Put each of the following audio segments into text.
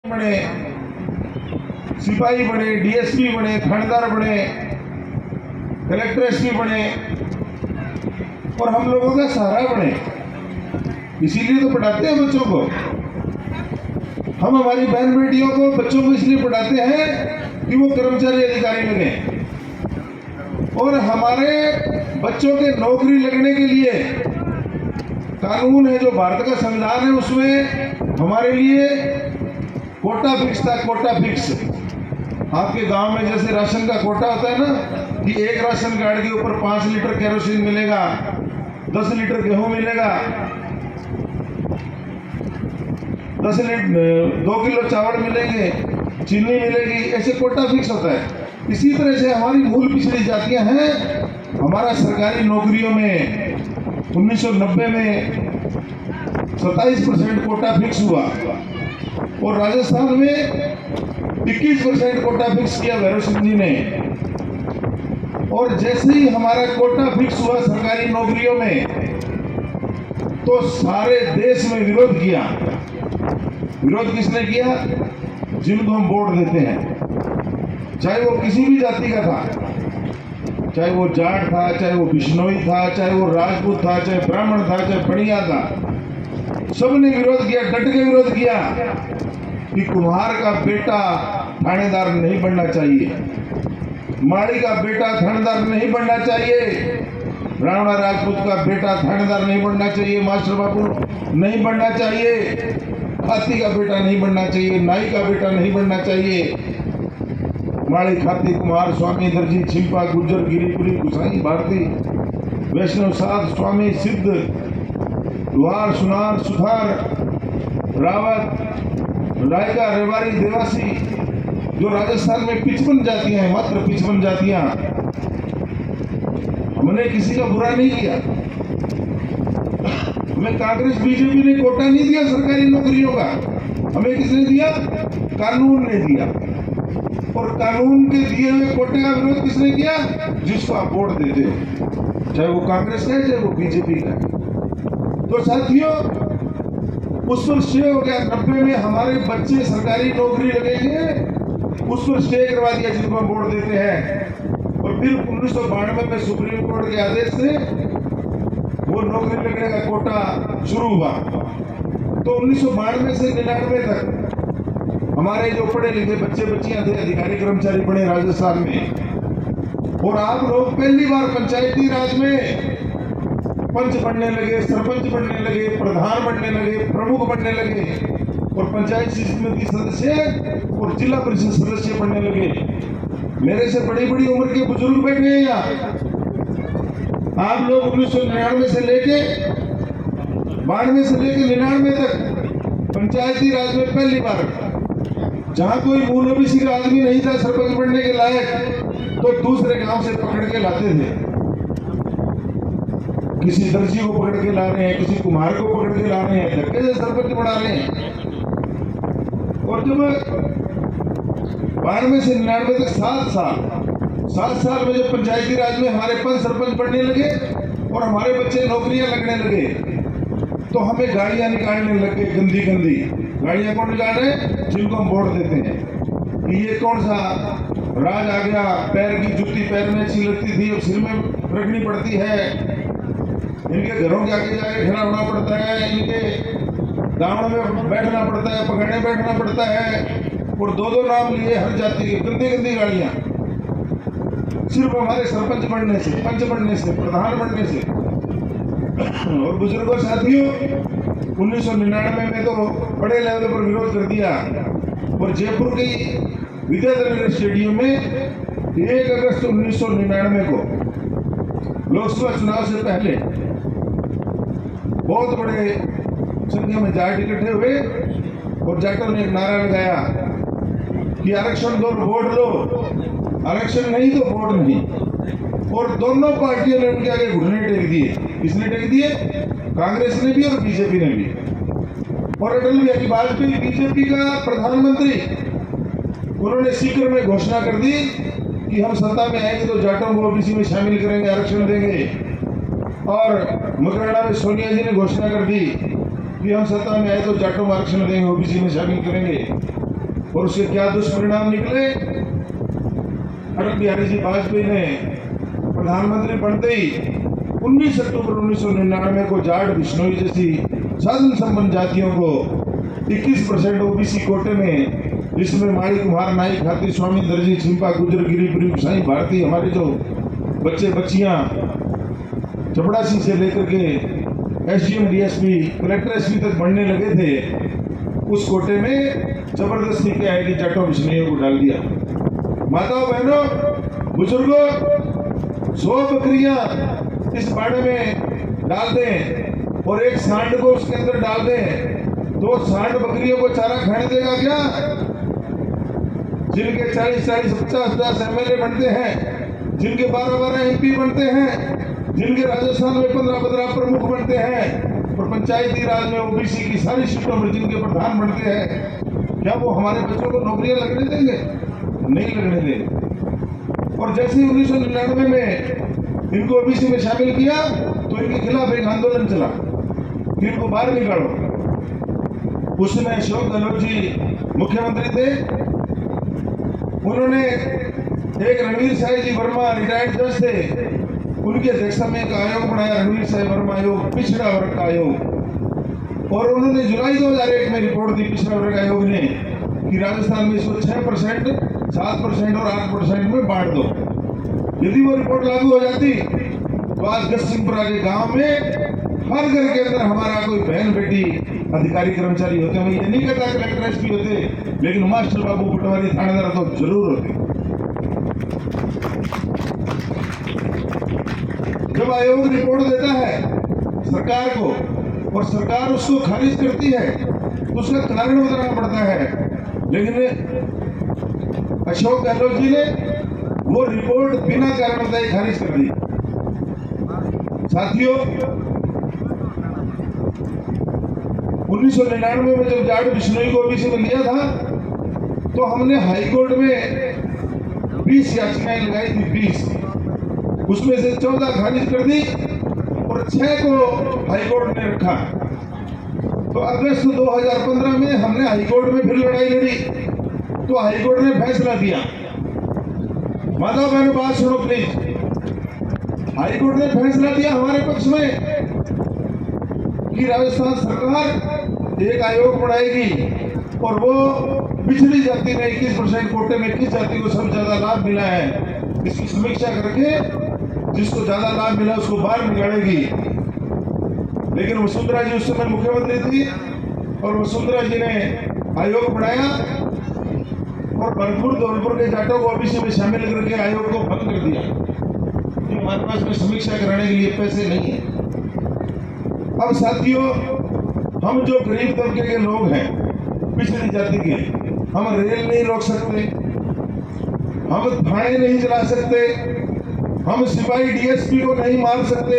बने, सिपाही बने, डीएसपी बने, थानेदार बने, कलेक्टर एसपी बने और हम लोगों का सहारा बने। इसीलिए तो पढ़ाते हैं बच्चों को। हम हमारी बहन बेटियों को, बच्चों को इसलिए पढ़ाते हैं कि वो कर्मचारी अधिकारी बने और हमारे बच्चों के नौकरी लगने के लिए कानून है जो भारत का संविधान है, उसमें हमारे लिए कोटा फिक्स था। कोटा फिक्स आपके गांव में जैसे राशन का कोटा होता है ना, कि एक राशन कार्ड के ऊपर 5 लीटर केरोसिन मिलेगा, 10 लीटर गेहूं मिलेगा, 2 किलो चावल मिलेंगे, चीनी मिलेगी, ऐसे कोटा फिक्स होता है। इसी तरह से हमारी मूल पिछड़ी जातियां हैं। हमारा सरकारी नौकरियों में 1990 में 27% कोटा फिक्स हुआ और राजस्थान में 21% कोटा फिक्स किया भैरव सिंह जी ने। और जैसे ही हमारा कोटा फिक्स हुआ सरकारी नौकरियों में, तो सारे देश में विरोध किया। विरोध किसने किया? जिनको हम वोट देते हैं, चाहे वो किसी भी जाति का था, चाहे वो जाट था, चाहे वो बिश्नोई था, चाहे वो राजपूत था, चाहे ब्राह्मण था, चाहे बनिया था, सबने विरोध किया, डट के विरोध किया कि कुम्हार का बेटा थानेदार नहीं बनना चाहिए, माड़ी का बेटा थानेदार नहीं बनना चाहिए, ब्राह्मण राजपूत का बेटा थानेदार नहीं बनना चाहिए, मास्टर बाबू नहीं बनना चाहिए, हाथी का बेटा नहीं बनना चाहिए, नाई का बेटा नहीं बनना चाहिए। माड़ी, खाती, कुमार, स्वामी, दर्जी, छिंपा, गुज्जर, गिरिपुरी, गुसाई, भारती, वैष्णव, साध, स्वामी, सिद्ध, लुहार, सुनार, सुथार, रावत, रायका, रेवारी, देवासी, जो राजस्थान में 55 जातियां हैं, मात्र 55 जातियां। हमने किसी का बुरा नहीं किया। हमें कांग्रेस बीजेपी ने कोटा नहीं दिया सरकारी नौकरियों का। हमें किसने दिया? कानून ने दिया। और कानून के दिए हुए कोटे का विरोध किसने किया? जिसको आप वोट देते हो, चाहे वो कांग्रेस का है, चाहे वो बीजेपी का है। तो साथियों, उस पर स्टे हो गया। 90 में हमारे बच्चे सरकारी नौकरी लगेंगे, उस पर स्टे करवा दिया जिनको हम वोट देते हैं। और फिर 1992 में सुप्रीम कोर्ट के आदेश से वो नौकरी लगने का कोटा शुरू हुआ। तो 1992 से 99 तक हमारे जो पढ़े लिखे बच्चे बच्चियां थे, अधिकारी कर्मचारी बने राजस्थान में। और आप लोग पहली बार पंचायती राज में पंच बनने लगे, सरपंच बनने लगे, प्रधान बनने लगे, प्रमुख बनने लगे और पंचायत समिति सदस्य और जिला परिषद सदस्य बनने लगे। मेरे से बड़ी बड़ी उम्र के बुजुर्ग बैठे हैं यहाँ। आप लोग 1999 से लेके 92 से लेके 99 तक पंचायती राज में पहली बार, जहां कोई मूल ओबीसी का आदमी नहीं था सरपंच बनने के लायक, तो दूसरे गांव से पकड़ के लाते थे। किसी दर्जी को पकड़ के ला रहे हैं, किसी कुम्हार को पकड़ के ला रहे हैं, धक्के से सरपंच बना रहे हैं। और जब 92 से 99 तक 7 साल में जब पंचायती राज में हमारे 5 सरपंच बनने लगे और हमारे बच्चे नौकरियां लगने लगे, तो हमें गाड़ियां निकालने लगे, गंदी गंदी गाड़ियां। कौन निकाल रहे हैं? जिनको हम वोट देते हैं। कि ये कौन सा राज आ गया? पैर की जुत्ती पैर में अच्छी लगती थी, अब सिर में रखनी पड़ती है। इनके घरों के आगे जाके खड़ा होना पड़ता है, इनके दामन में बैठना पड़ता है, पकड़ने बैठना पड़ता है। और 2-2 नाम लिए हर जाति की, गंदी गंदी गाड़ियां, सिर्फ हमारे सरपंच बनने से, पंच बनने से, प्रधान बनने से। और बुजुर्गों, साथियों, 1999 में तो बड़े लेवल पर विरोध कर दिया और जयपुर के विद्याधर स्टेडियम में 1 अगस्त 1999 को लोकसभा चुनाव से पहले बहुत बड़े संख्या में जाट इकट्ठे हुए और जाटों ने एक नारा लगाया कि आरक्षण दो, वोट लो, आरक्षण नहीं तो वोट नहीं। और दोनों पार्टियों ने उनके आगे घुटने टेक दिए। किसने टेक दिए? कांग्रेस ने भी और बीजेपी ने भी। और अटल बिहारी वाजपेयी बीजेपी का प्रधानमंत्री, उन्होंने शीघ्र में घोषणा कर दी कि हम सत्ता में आएंगे तो जाटों को ओबीसी में शामिल करेंगे, आरक्षण देंगे। और मुकरना में सोनिया जी ने घोषणा कर दी कि हम सत्ता में आए तो जाटों को आरक्षण देंगे, ओबीसी में शामिल करेंगे। और उसके क्या दुष्परिणाम निकले। अटल बिहारी जी वाजपेयी ने प्रधानमंत्री बनते ही 19 अक्टूबर 1999 को जाट बिश्नोई जैसी साधन संपन्न जातियों को 21% ओबीसी कोटे में, जिसमें माई कुम्हार, नाई, खाती, स्वामी, दर्जी, छिंपा, गुजर, गिरी, प्रयुक्त, साई, भारती, हमारे जो बच्चे बच्चियां चपड़ासी से लेकर के एसडीएम, डीएसपी, कलेक्टर, एसपी तक बढ़ने लगे थे, उस कोटे में जबरदस्ती क्या है कि जाटों बिश्नोइयों को डाल दिया। माताओं, बहनों, बुजुर्गों, 100 बकरियां इस बाड़े में डाल दें और एक सांड को उसके अंदर डाल दें तो सांड बकरियों को चारा खाने देगा क्या? जिनके 40-40, 50-50 एमएलए बनते हैं, जिनके 12-12 एमपी बनते हैं, जिनके राजस्थान में 15-15 प्रमुख बनते हैं और पंचायती राज में ओबीसी की सारी सीटों पर जिनके प्रधान बनते हैं, क्या वो हमारे बच्चों को नौकरियां लगने देंगे? नहीं लगने देंगे। और जैसे ही 1999 में इनको ओबीसी में शामिल किया तो इनके खिलाफ एक आंदोलन चला कि इनको बाहर निकालो। उसमें अशोक गहलोत जी मुख्यमंत्री थे। उन्होंने एक रणवीर साई जी वर्मा रिटायर्ड जज थे, उनकी अध्यक्षता में एक आयोग बनाया, रणवीर साई वर्मा आयोग, पिछड़ा वर्ग का आयोग। और उन्होंने जुलाई 2001 में रिपोर्ट दी पिछड़ा वर्ग आयोग ने कि राजस्थान में इसको 6%, 7% और 8% में बांट दो। यदि वो रिपोर्ट लागू हो जाती तो आज गस्सिंगपुरा के गांव में हर घर के अंदर हमारा कोई बहन बेटी अधिकारी कर्मचारी होते। मैं ये नहीं कहता कलेक्टर एसपी होते, लेकिन मास्टर बाबू, पटवारी, थानेदार तो जरूर होते। जब आयोग रिपोर्ट देता है सरकार को और सरकार उसको खारिज करती है तो उसका कारण बताना पड़ता है। लेकिन अशोक गहलोत जी ने वो रिपोर्ट बिना कारण बताए खारिज कर दी। साथियों, 1999 में जब जाट बिश्नोई को ओबीसी में लिया था तो हमने हाईकोर्ट में 20 याचिकाएं लगाई थी, 20। उसमें से 14 खारिज कर दी और 6 को हाईकोर्ट ने रखा। तो अगस्त 2015 में हमने हाईकोर्ट में फिर लड़ाई लड़ी तो हाईकोर्ट ने फैसला दिया। माता बहनों, बात सुनो प्लीज। हाईकोर्ट ने फैसला दिया हमारे पक्ष में कि राजस्थान सरकार एक आयोग बनाएगी और वो पिछड़ी जाति में 21% कोटे में किस जाति को सबसे ज्यादा लाभ मिला है इसकी समीक्षा करके जिसको ज्यादा लाभ मिला उसको बाहर निकालेगी। लेकिन वसुंधरा जी उस समय मुख्यमंत्री थी और वसुंधरा जी ने आयोग बनाया और भरतपुर, धौलपुर के जाटों को ओबीसी में शामिल करके आयोग को बंद कर दिया कि हमारे पास में समीक्षा कराने के लिए पैसे नहीं है। अब साथियों, हम जो गरीब तबके के लोग हैं, पिछड़ी जाति के, हम रेल नहीं रोक सकते, हम थाने नहीं चला सकते, हम सिपाही डीएसपी को नहीं मार सकते,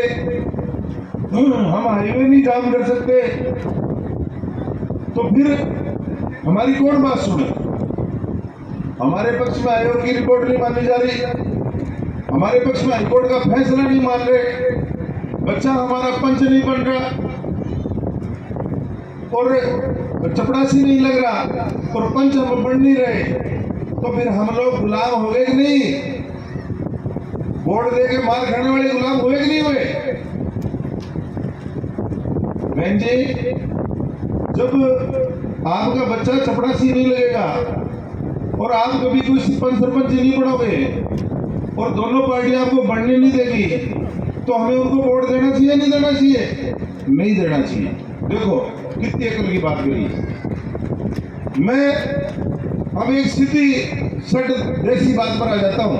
हम हाईवे नहीं जाम कर सकते, तो फिर हमारी कौन बात सुने? हमारे पक्ष में आयोग की रिपोर्ट नहीं मानी जा रही, हमारे पक्ष में हाईकोर्ट का फैसला नहीं मान रहे, बच्चा हमारा पंच नहीं बन रहा और चपड़ासी नहीं लग रहा और पंच हम बन नहीं रहे, तो फिर हम लोग गुलाम हो गए कि नहीं? वोट दे के मार खाने वाले गुलाम हुए कि नहीं हुए? बहन जी, जब आपका बच्चा चपड़ासी नहीं लगेगा और आप कभी कोई सरपंच नहीं बनोगे और दोनों पार्टियां आपको बढ़ने नहीं देगी तो हमें उनको वोट देना चाहिए नहीं देना चाहिए? नहीं देना चाहिए। देखो कितनी अकल की बात करी। मैं अब एक सीधी सट देसी बात पर आ जाता हूं।